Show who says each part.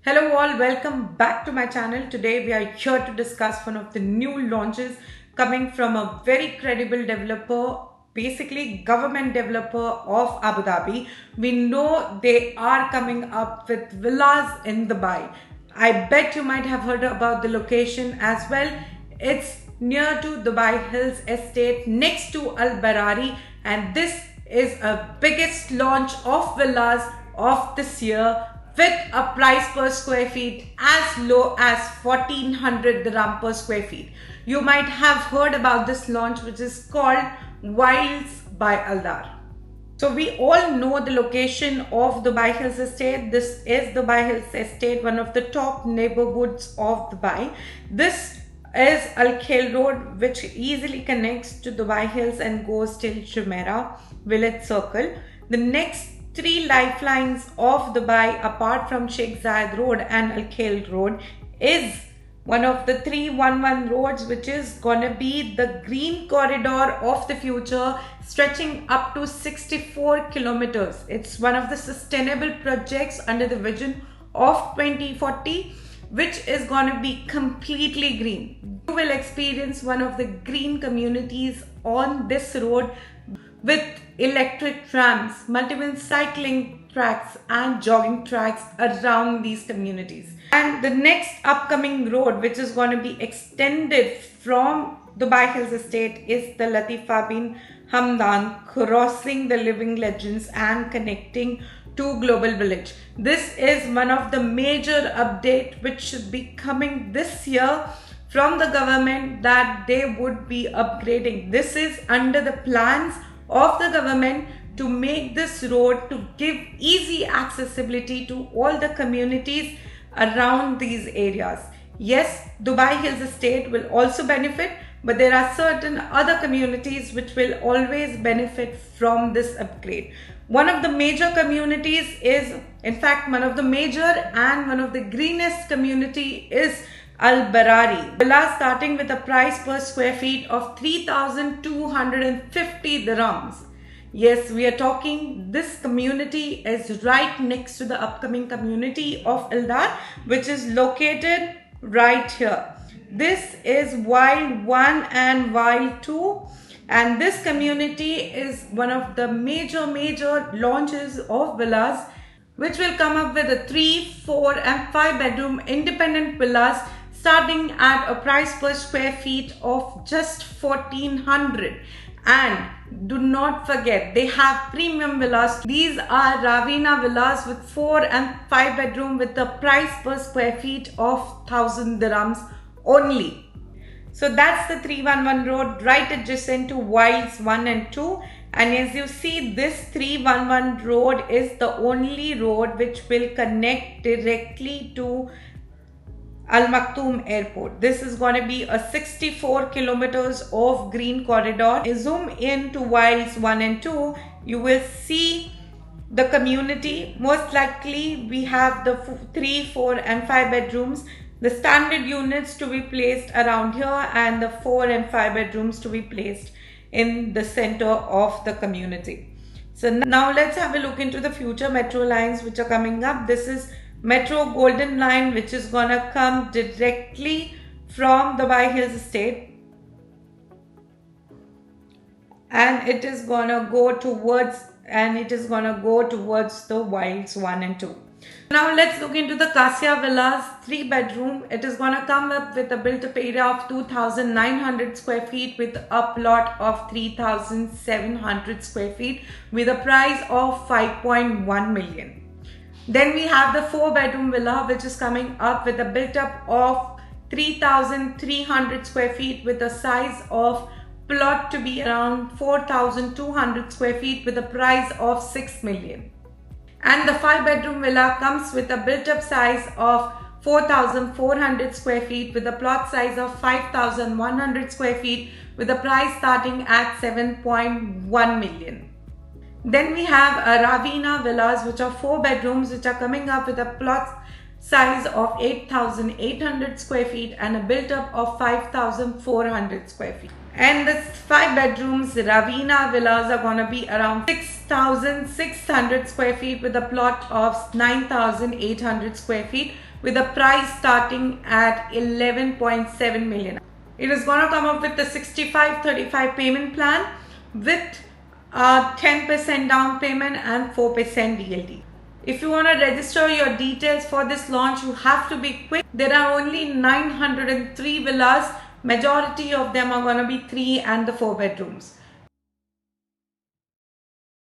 Speaker 1: Hello all, welcome back to my channel. Today we are here to discuss one of the new launches coming from a very credible developer, basically government developer of Abu Dhabi. We know they are coming up with villas in Dubai. I bet you might have heard about the location as well. It's near to Dubai Hills Estate next to Al Barari, and this is a biggest launch of villas of this year with a price per square feet as low as 1400 dirham per square feet. You might have heard about this launch, which is called Wilds by Aldar. So we all know the location of Dubai Hills Estate. This is Dubai Hills Estate, one of the top neighborhoods of Dubai. This is Al Khail Road, which easily connects to Dubai Hills and goes till Jumeirah Village Circle. The next three lifelines of Dubai, apart from Sheikh Zayed Road and Al Khail Road, is one of the 311 roads, which is gonna be the green corridor of the future, stretching up to 64 kilometers. It's one of the sustainable projects under the vision of 2040, which is gonna be completely green. You will experience one of the green communities on this road with electric trams, multiple cycling tracks and jogging tracks around these communities. And the next upcoming road, which is going to be extended from Dubai Hills Estate, is the Latifa bin Hamdan, crossing the living legends and connecting to Global Village. This is one of the major updates which should be coming this year from the government, that they would be upgrading. This is under the plans of the government to make this road to give easy accessibility to all the communities around these areas. Yes, Dubai Hills Estate will also benefit, but there are certain other communities which will always benefit from this upgrade. One of the major communities is, in fact, one of the major and one of the greenest community is Al Barari. Villa starting with a price per square feet of 3,250 dirhams. Yes, we are talking, this community is right next to the upcoming community of Aldar, which is located right here. This is Wild 1 and Wild 2, and this community is one of the major launches of villas, which will come up with a 3, 4 and 5 bedroom independent villas starting at a price per square feet of just 1400. And do not forget, they have premium villas. These are Ravina villas with 4 and 5 bedroom with a price per square feet of 1000 dirhams only. So that's the 311 road right adjacent to Wilds 1 and 2. And as you see, this 311 road is the only road which will connect directly to Al Maktoum Airport. This is going to be a 64 kilometers of green corridor. Zoom in to Wilds 1 and 2. You will see the community. Most likely we have the 3, 4 and 5 bedrooms. The standard units to be placed around here and the 4 and 5 bedrooms to be placed in the center of the community. So now let's have a look into the future metro lines which are coming up. This is Metro Golden Line, which is gonna come directly from Dubai Hills Estate, and it is gonna go towards the Wilds 1 and 2. Now let's look into the Cassia Villas 3 bedroom. It is gonna come up with a built-up area of 2,900 square feet with a plot of 3,700 square feet with a price of 5.1 million. Then we have the 4 bedroom villa, which is coming up with a built-up of 3,300 square feet with a size of plot to be around 4,200 square feet with a price of 6 million. And the 5 bedroom villa comes with a built-up size of 4,400 square feet with a plot size of 5,100 square feet with a price starting at 7.1 million. Then we have Ravina villas, which are 4 bedrooms, which are coming up with a plot size of 8,800 square feet and a built-up of 5,400 square feet. And the 5 bedrooms Ravina villas are gonna be around 6,600 square feet with a plot of 9,800 square feet with a price starting at 11.7 million. It is gonna come up with the 65-35 payment plan with 10% down payment and 4% DLT. If you want to register your details for this launch, you have to be quick. There are only 903 villas. Majority of them are going to be 3 and the 4 bedrooms.